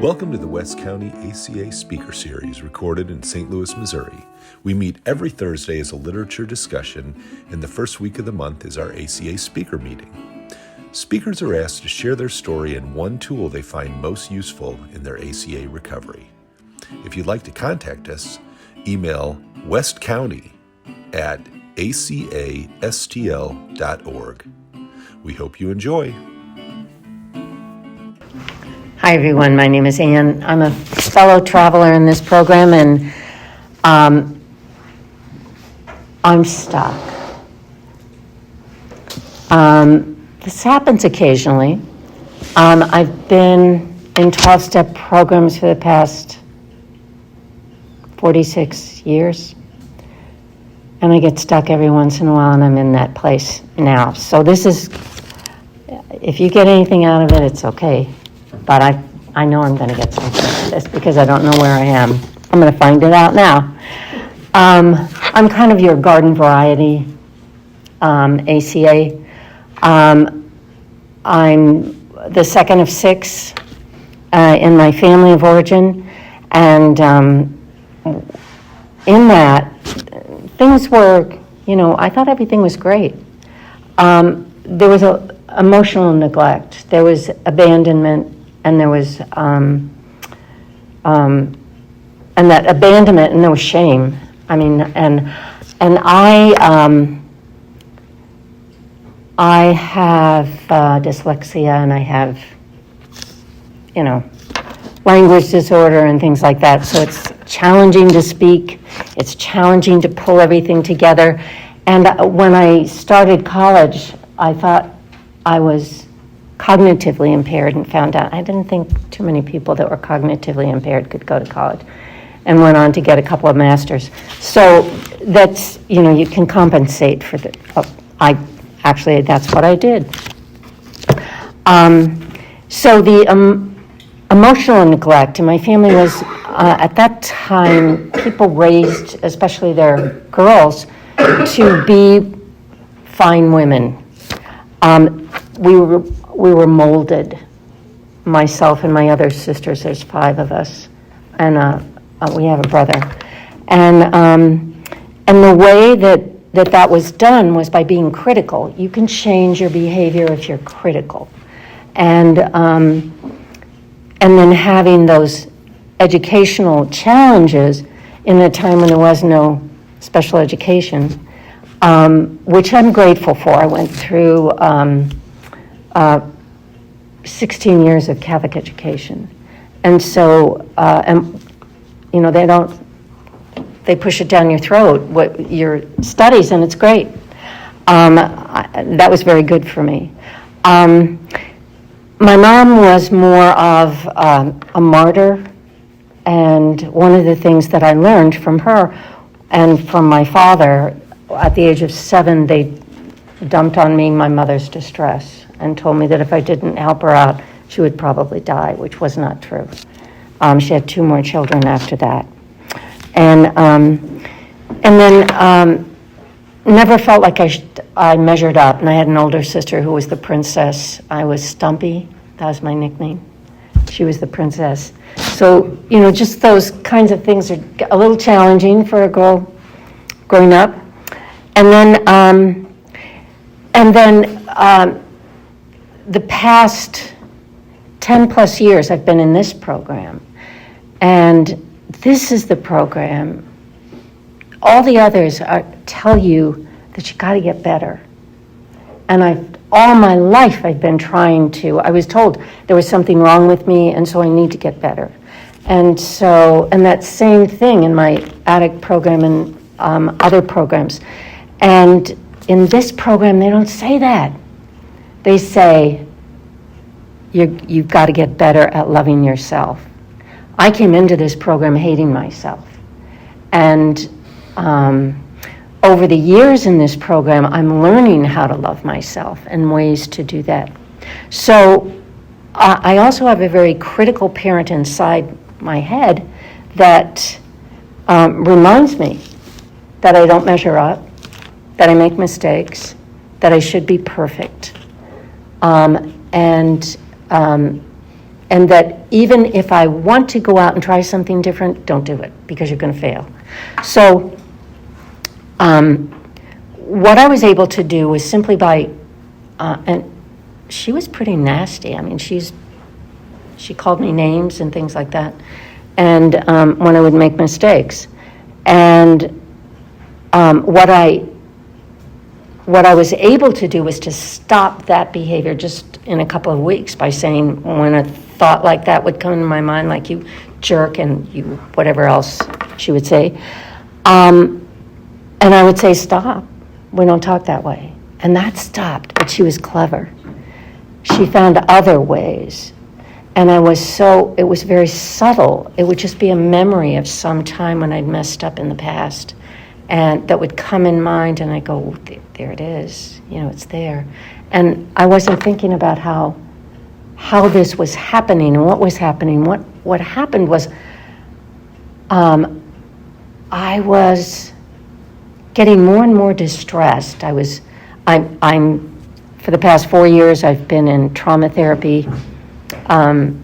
Welcome to the West County ACA Speaker Series, recorded in St. Louis, Missouri. We meet every Thursday as a literature discussion, and the first week of the month is our ACA speaker meeting. Speakers are asked to share their story and one tool they find most useful in their ACA recovery. If you'd like to contact us, email westcounty@acastl.org. We hope you enjoy. Hi everyone, my name is Ann. I'm a fellow traveler in this program, and I'm stuck. This happens occasionally. I've been in 12-step programs for the past 46 years, and I get stuck every once in a while, and I'm in that place now. So this is, if you get anything out of it, it's okay. But I know I'm going to get something out of this because I don't know where I am. I'm going to find it out now. I'm kind of your garden variety ACA. I'm the second of six in my family of origin, and in that, things were, I thought everything was great. There was emotional neglect, there was abandonment, and there was, and that abandonment, and there was shame. I mean, and I have dyslexia, and I have, language disorder and things like that. So it's challenging to speak. It's challenging to pull everything together. And when I started college, I thought I was cognitively impaired, and found out I didn't think too many people that were cognitively impaired could go to college, and went on to get a couple of masters. So that's, you can compensate for the, that's what I did. So the emotional neglect in my family was, at that time, people raised, especially their girls, to be fine women. We were molded, myself and my other sisters, there's 5 of us, and we have a brother. And the way that was done was by being critical. You can change your behavior if you're critical. And then having those educational challenges in a time when there was no special education, which I'm grateful for. I went through 16 years of Catholic education. And so, they push it down your throat, your studies, and it's great. That was very good for me. My mom was more of a martyr, and one of the things that I learned from her and from my father, at the age of 7, they dumped on me my mother's distress and told me that if I didn't help her out, she would probably die, which was not true. She had 2 more children after that. And then never felt like I measured up. And I had an older sister who was the princess. I was Stumpy. That was my nickname. She was the princess. So, just those kinds of things are a little challenging for a girl growing up. And then the past 10 plus years I've been in this program, and this is the program. All the others tell you that you got to get better. And all my life I've been trying to. I was told there was something wrong with me, and so I need to get better. And that same thing in my addict program and other programs. And in this program, they don't say that. They say, you've got to get better at loving yourself. I came into this program hating myself. And over the years in this program, I'm learning how to love myself and ways to do that. So I also have a very critical parent inside my head that reminds me that I don't measure up, that I make mistakes, that I should be perfect. And and that even if I want to go out and try something different, don't do it, because you're going to fail. So what I was able to do was simply by, and she was pretty nasty. I mean, she called me names and things like that, and when I would make mistakes. And what I was able to do was to stop that behavior just in a couple of weeks by saying, when a thought like that would come into my mind, like you jerk and you whatever else she would say, and I would say, stop, we don't talk that way. And that stopped, but she was clever. She found other ways. And it was very subtle. It would just be a memory of some time when I'd messed up in the past, and that would come in mind, and I go, there it is, it's there. And I wasn't thinking about how this was happening and what was happening. What happened was I was getting more and more distressed. I'm for the past 4 years, I've been in trauma therapy, and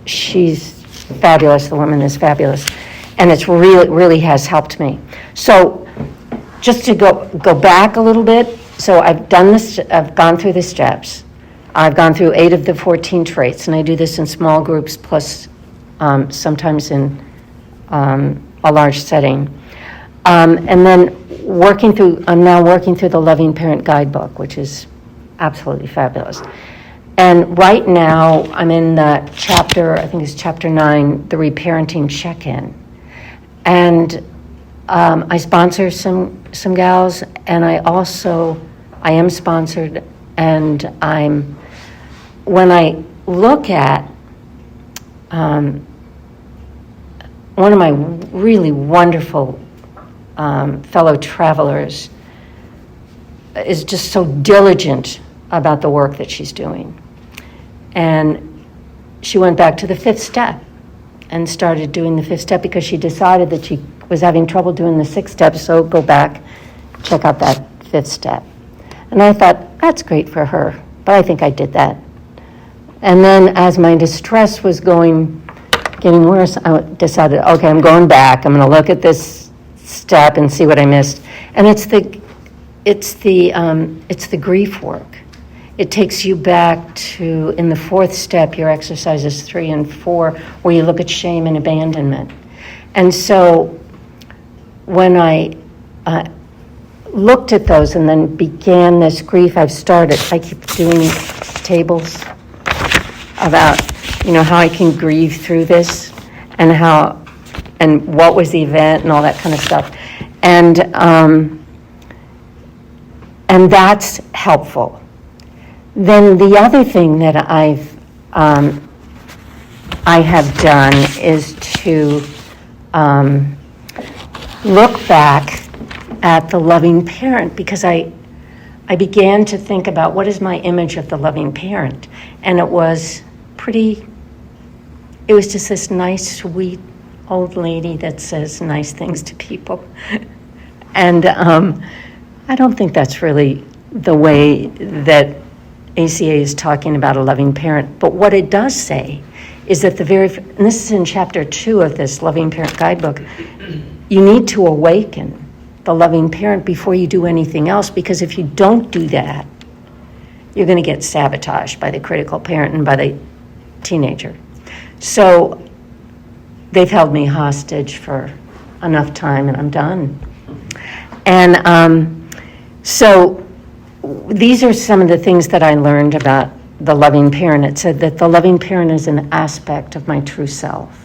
she's fabulous. The woman is fabulous. And it's really has helped me. So just to go back a little bit, so I've done this, I've gone through the steps. I've gone through 8 of the 14 traits, and I do this in small groups plus sometimes in a large setting. And then I'm now working through the Loving Parent Guidebook, which is absolutely fabulous. And right now I'm in the chapter, I think it's chapter 9, the reparenting check-in. And I sponsor some gals, and I am sponsored, and when I look at one of my really wonderful fellow travelers is just so diligent about the work that she's doing. And she went back to the 5th step and started doing the 5th step because she decided that she was having trouble doing the 6th step, so go back, check out that 5th step. And I thought, that's great for her, but I think I did that. And then as my distress was getting worse, I decided, okay, I'm going back. I'm going to look at this step and see what I missed. And it's the grief work. It takes you back to, in the 4th step, your exercises 3 and 4, where you look at shame and abandonment. And so when I looked at those and then began this grief, I keep doing tables about, how I can grieve through this and what was the event and all that kind of stuff. And that's helpful. Then the other thing that I have done is to look back at the loving parent, because I began to think about what is my image of the loving parent, and it was just this nice, sweet old lady that says nice things to people. And I don't think that's really the way that ACA is talking about a loving parent. But what it does say is that and this is in chapter 2 of this Loving Parent Guidebook, you need to awaken the loving parent before you do anything else, because if you don't do that, you're going to get sabotaged by the critical parent and by the teenager. So they've held me hostage for enough time, and I'm done. And so these are some of the things that I learned about the loving parent. It said that the loving parent is an aspect of my true self.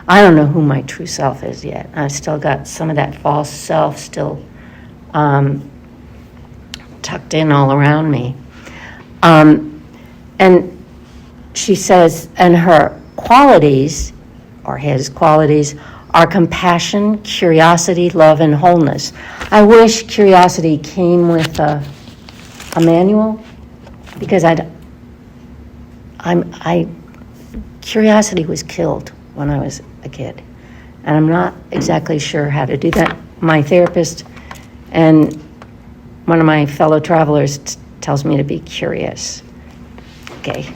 I don't know who my true self is yet. I've still got some of that false self still tucked in all around me. And she says, and her qualities, or his qualities, are compassion, curiosity, love, and wholeness. I wish curiosity came with a manual, because curiosity was killed when I was a kid, and I'm not exactly sure how to do that. My therapist and one of my fellow travelers tells me to be curious, gay.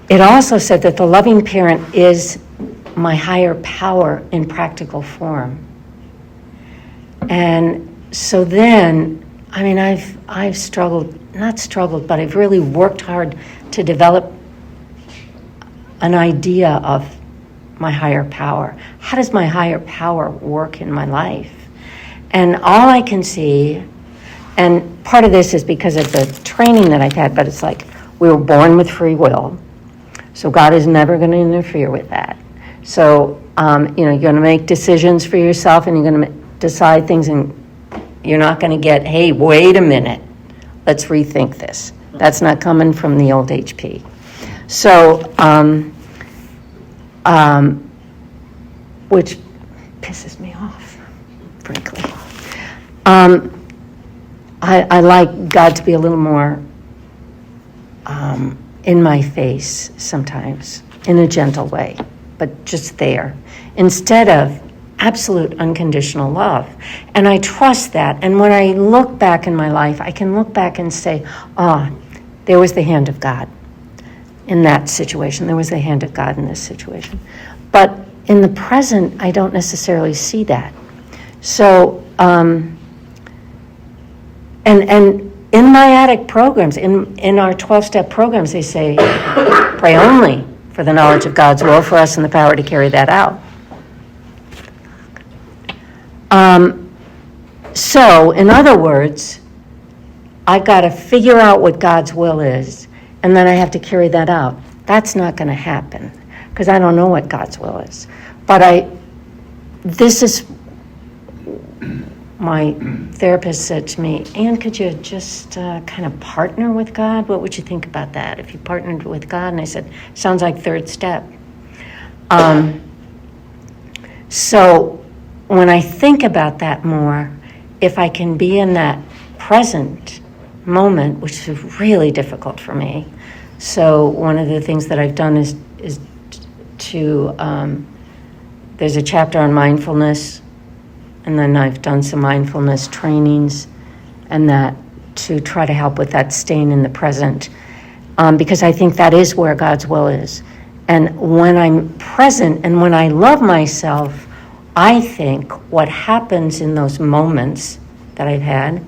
It also said that the loving parent is my higher power in practical form. And so then, I mean, I've not struggled, but I've really worked hard to develop an idea of my higher power. How does my higher power work in my life? And all I can see, and part of this is because of the training that I've had, but it's like we were born with free will, so God is never going to interfere with that. So, you're going to make decisions for yourself, and you're going to decide things, and you're not going to get, hey, wait a minute, let's rethink this. That's not coming from the old HP. So, which pisses me off, frankly. I like God to be a little more in my face sometimes, in a gentle way, but just there, instead of absolute unconditional love. And I trust that. And when I look back in my life, I can look back and say, there was the hand of God in that situation. There was the hand of God in this situation. But in the present, I don't necessarily see that. So, and in myadic programs, in our 12-step programs, they say, pray only for the knowledge of God's will for us and the power to carry that out. So, in other words, I've got to figure out what God's will is, and then I have to carry that out. That's not going to happen, because I don't know what God's will is. But this is, my therapist said to me, Anne, could you just kind of partner with God? What would you think about that if you partnered with God? And I said, sounds like third step. So when I think about that more, if I can be in that present moment, which is really difficult for me. So one of the things that I've done is to, there's a chapter on mindfulness, and then I've done some mindfulness trainings and that to try to help with that staying in the present, because I think that is where God's will is. And when I'm present and when I love myself, I think what happens in those moments that I've had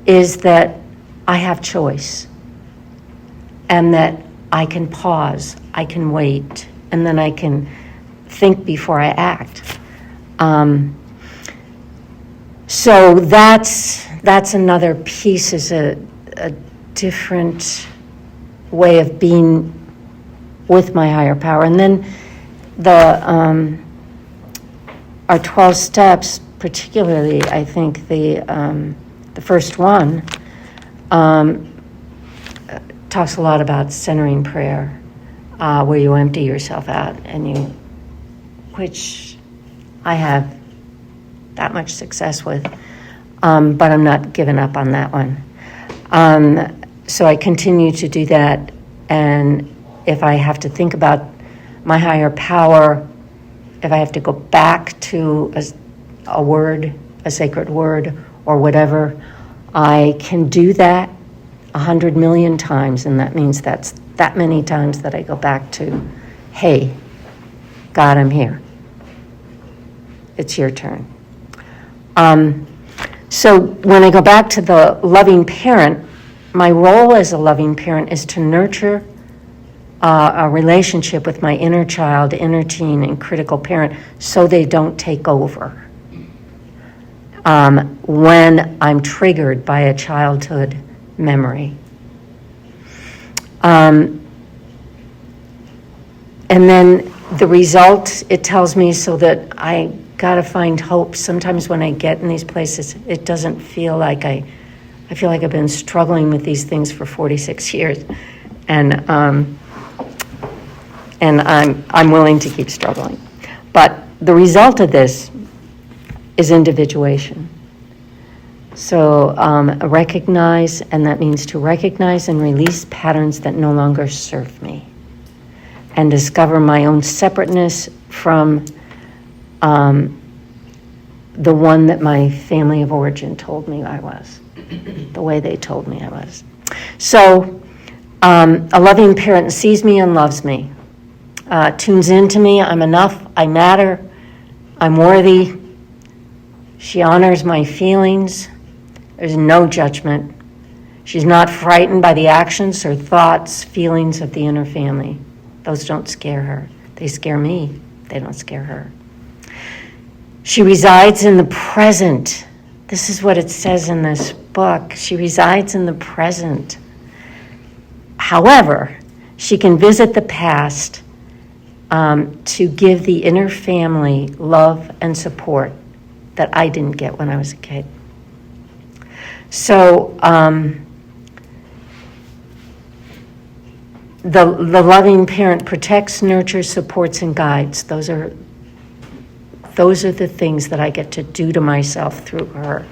is that I have choice, and that I can pause, I can wait, and then I can think before I act. So that's another piece, is a different way of being with my higher power. And then our 12 steps, particularly, I think the first one talks a lot about centering prayer, where you empty yourself out, which I have that much success with, but I'm not giving up on that one. So I continue to do that, and if I have to think about my higher power, if I have to go back to a word, a sacred word, or whatever, I can do that 100 million times, and that means that's that many times that I go back to, hey, God, I'm here. It's your turn. So when I go back to the loving parent, my role as a loving parent is to nurture a relationship with my inner child, inner teen, and critical parent so they don't take over when I'm triggered by a childhood memory. And then the result, it tells me, so that I got to find hope. Sometimes when I get in these places, it doesn't feel like I feel like I've been struggling with these things for 46 years. And I'm willing to keep struggling. But the result of this is individuation. So recognize, and that means to recognize and release patterns that no longer serve me, and discover my own separateness from the one that my family of origin told me I was, the way they told me I was. So A loving parent sees me and loves me, tunes into me. I'm enough, I matter, I'm worthy. She honors my feelings. There's no judgment. She's not frightened by the actions or thoughts, feelings of the inner family. Those don't scare her. They scare me. They don't scare her. She resides in the present. This is what it says in this book. She resides in the present. However, she can visit the past to give the inner family love and support that I didn't get when I was a kid. So the loving parent protects, nurtures, supports, and guides. Those are the things that I get to do to myself through her.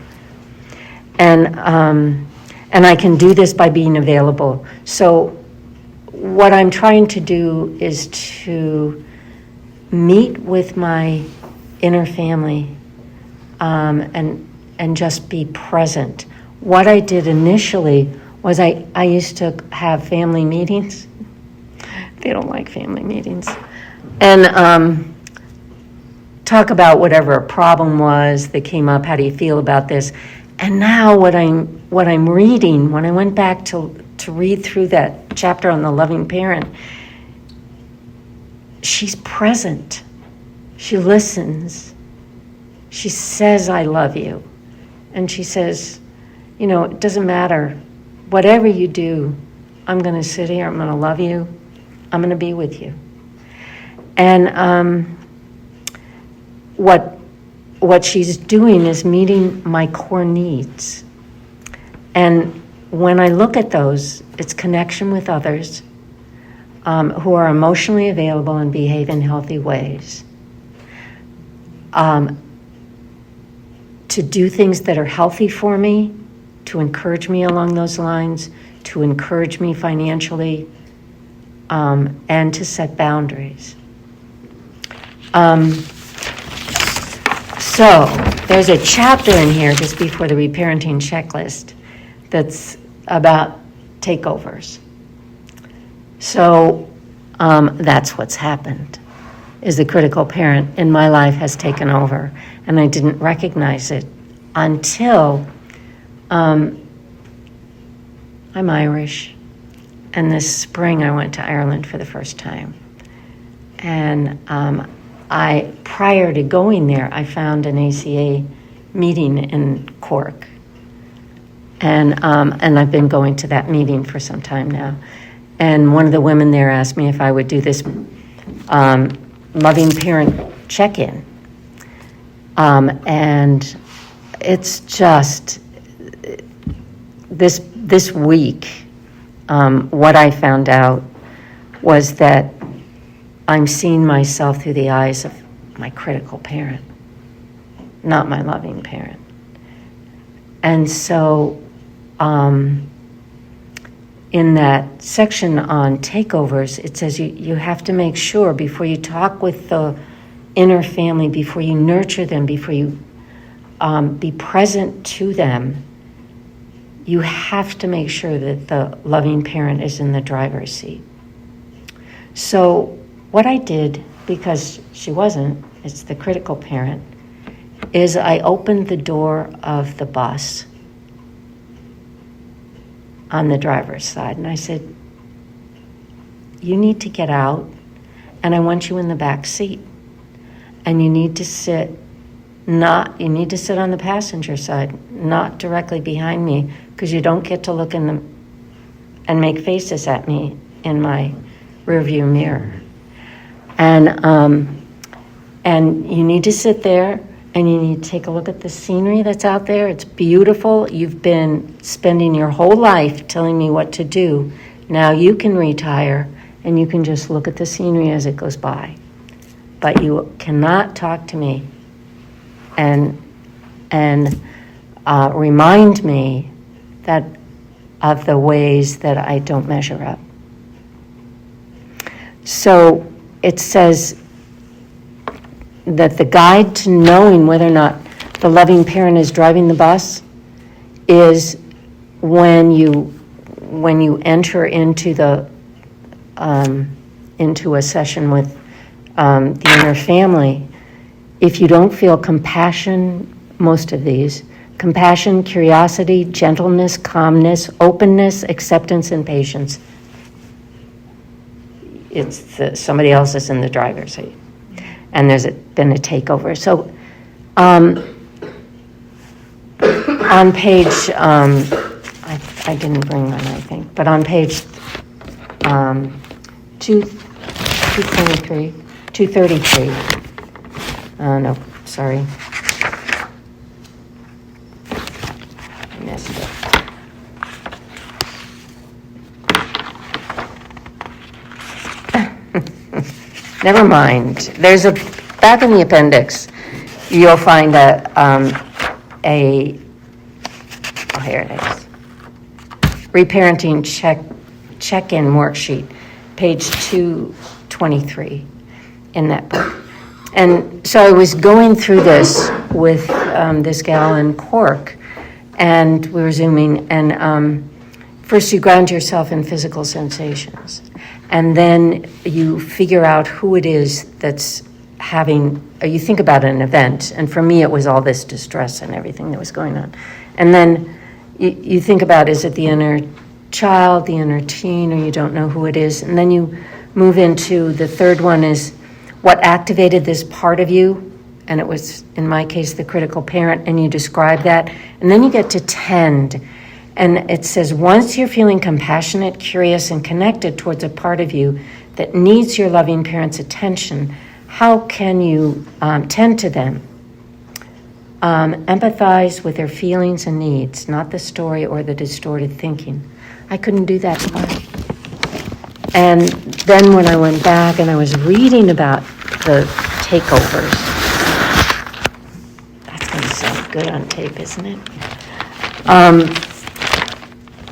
And I can do this by being available. So what I'm trying to do is to meet with my inner family and just be present. What I did initially was I used to have family meetings. They don't like family meetings. And talk about whatever a problem was that came up. How do you feel about this? And now what I'm reading, when I went back to read through that chapter on the loving parent, she's present. She listens. She says, I love you. And she says, it doesn't matter. Whatever you do, I'm going to sit here. I'm going to love you. I'm going to be with you. And what she's doing is meeting my core needs. And when I look at those, it's connection with others who are emotionally available and behave in healthy ways. To do things that are healthy for me, to encourage me along those lines, to encourage me financially, and to set boundaries. So there's a chapter in here just before the reparenting checklist that's about takeovers. So that's what's happened, is the critical parent in my life has taken over, and I didn't recognize it until I'm Irish, and this spring I went to Ireland for the first time. And prior to going there, I found an ACA meeting in Cork. And I've been going to that meeting for some time now. And one of the women there asked me if I would do this loving parent check-in. And it's just, this week, what I found out was that I'm seeing myself through the eyes of my critical parent, not my loving parent. And so in that section on takeovers, it says you have to make sure before you talk with the inner family, before you nurture them, before you be present to them, you have to make sure that the loving parent is in the driver's seat. So what I did, because she wasn't, it's the critical parent, is I opened the door of the bus on the driver's side, and I said, you need to get out, and I want you in the back seat. And you need to sit on the passenger side, not directly behind me, because you don't get to look in and make faces at me in my rearview mirror. And you need to sit there, and you need to take a look at the scenery that's out there. It's beautiful. You've been spending your whole life telling me what to do. Now you can retire, and you can just look at the scenery as it goes by. But you cannot talk to me and remind me that of the ways that I don't measure up. So it says that the guide to knowing whether or not the loving parent is driving the bus is when you when you enter into into a session with the inner family, if you don't feel compassion, most of these, compassion, curiosity, gentleness, calmness, openness, acceptance, and patience, somebody else is in the driver's seat, and there's been a takeover. So on page, I didn't bring mine, I think, but on page 233, no, sorry. I missed it. Never mind. There's back in the appendix, you'll find oh, here it is. Reparenting check-in worksheet, page 223 in that book. And so I was going through this with this gal in Cork, and we were Zooming, and first you ground yourself in physical sensations, and then you figure out who it is that's you think about an event, and for me it was all this distress and everything that was going on. And then you think about, is it the inner child, the inner teen, or you don't know who it is, and then you move into the third one is what activated this part of you, and it was, in my case, the critical parent, and you describe that, and then you get to tend, and it says, once you're feeling compassionate, curious, and connected towards a part of you that needs your loving parent's attention, how can you tend to them? Empathize with their feelings and needs, not the story or the distorted thinking. I couldn't do that part. And then when I went back and I was reading about the takeovers, that's going to sound good on tape, isn't it?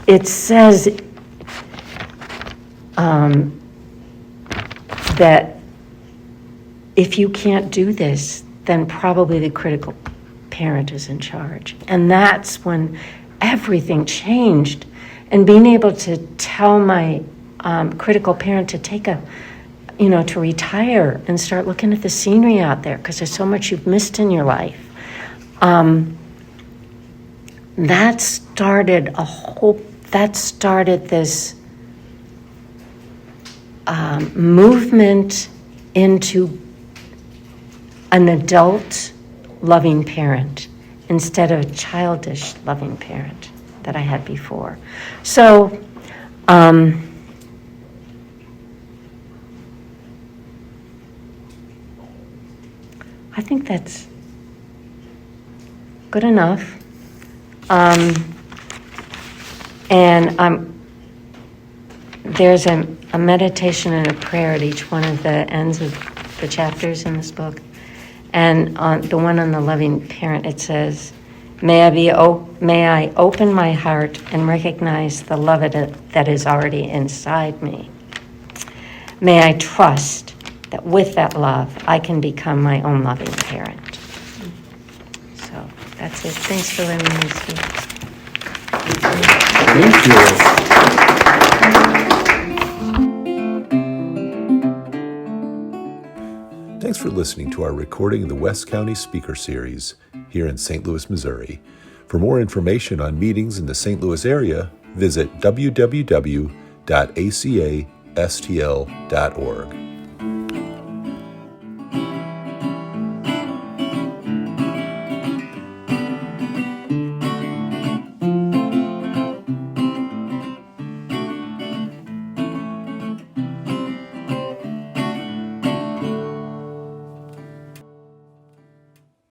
It says that if you can't do this, then probably the critical parent is in charge. And that's when everything changed. And being able to tell my critical parent to take to retire and start looking at the scenery out there, because there's so much you've missed in your life. That started this movement into an adult loving parent instead of a childish loving parent that I had before. So I think that's good enough. And there's a meditation and a prayer at each one of the ends of the chapters in this book. And on the one on the loving parent, it says, May I open my heart and recognize the love that is already inside me. May I trust that with that love, I can become my own loving parent. So that's it. Thanks for letting me speak. Thank you. Thanks for listening to our recording of the West County Speaker Series here in St. Louis, Missouri. For more information on meetings in the St. Louis area, visit www.acastl.org.